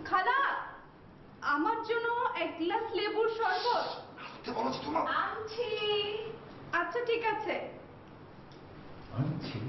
খালা আমার জন্য এক গ্লাস লেবুর শরবত আনছি। আচ্ছা ঠিক আছে আনছি।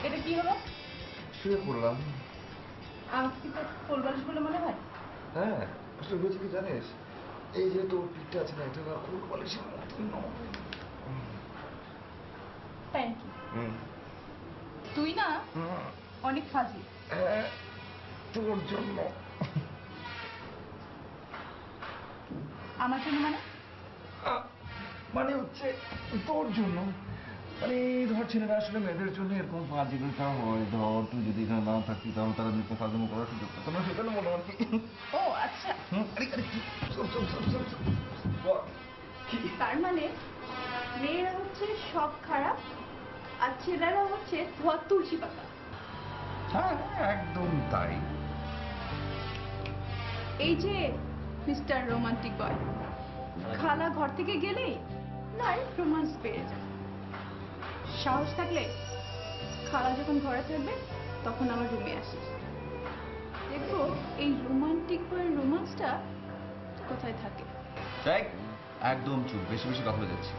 এটা কি হলো? শুয়ে পড়লাম। আমাকে কি তোর কোলবালিশ বলে মনে হয়? হ্যাঁ, আসলে হয়েছে কি জানিস, এই যে তোর পিঠটা আছে না, এটা না কোলবালিশের মতন নয়। Thank you. তুই না অনেক ফাজি। তোর জন্য। আমার জন্য মানে? মানে হচ্ছে তোর জন্য। মানে ধর ছেলেরা আসলে মেয়েদের জন্য এরকম ফাজিলতা হয়। ধর তুই যদি এখানে না থাকতি তাহলে তারা মেয়েকে ফাজলামো করার সুযোগ পেত না, সেটা মনে হয়। ও আচ্ছা। আরে আরে তার মানে মেয়েরা হচ্ছে সব খারাপ আর ছেলেরা হচ্ছে ধোয়া তুলসী পাতা। হ্যাঁ একদম তাই। এই যে মিস্টার রোমান্টিক বয়, খালা ঘর থেকে গেলেই নাই রোমান্স পেয়ে যায়। সাহস থাকলে খালা যখন ঘরে থাকবে তখন আমার রুমে আসিস, দেখবো এই রোমান্টিক বয়ের রোমান্সটা কোথায় থাকে। একদম চুপ, বেশি বেশি কথা যাচ্ছে।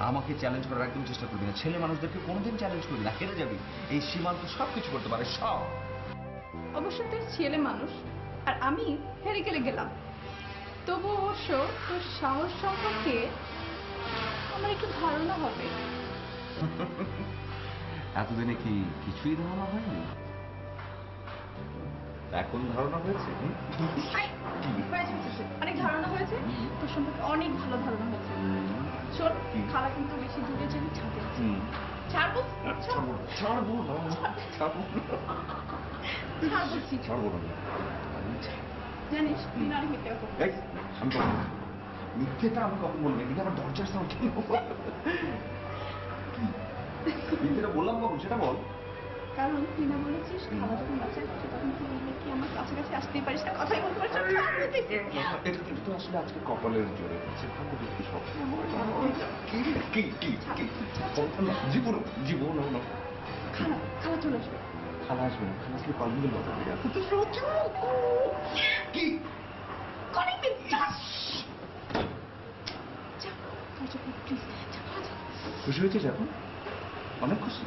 আমাকে চ্যালেঞ্জ করার একদম চেষ্টা করবি না। ছেলে মানুষদেরকে কোনোদিন চ্যালেঞ্জ করবি না, হেরে যাবি। এই সীমান্ত সবকিছু করতে পারে, সব। অবশ্য তুই ছেলে মানুষ আর আমি হেরে গেলে গেলাম, তবু অবশ্য তোর সাহস সম্পর্কে আমার একটু ধারণা হবে। এতদিনে কি কিছুই ধারণা হয়নি? এখন ধারণা হয়েছে? অনেক ধারণা হয়েছে তোর সম্পর্কে, অনেক ভালো ধারণা হয়েছে। শোন, খালা কিন্তু বেশি দূরে যাবি, ছাদে ছাড়বো ছাড়বো না, ছাড়বো না। জানিস তুই না মিথ্যে কথা বলিস। মিথ্যেটা আমি কখন বলবো, কিন্তু আমার দরজার সাউন্ড কেন? মিথ্যেটা বললাম কখন সেটা বল। কারণ তুই না বলেছিস খালা যখন বাসায় আসছে তখন তুই নাকি আমার কাছাকাছি আসতেই পারিস না, কথাই বলতে পারিস না। এটা কিন্তু আসলে আজকে কপালের জোরে হচ্ছে। জীবন জীবন খালা খালা চলে আসবে। খালা আসবে না, খালা আসলে কলিং বেল বাজাবে। কি কলিং বেল? প্লিজ। খুশি হয়েছিস এখন? অনেক খুশি।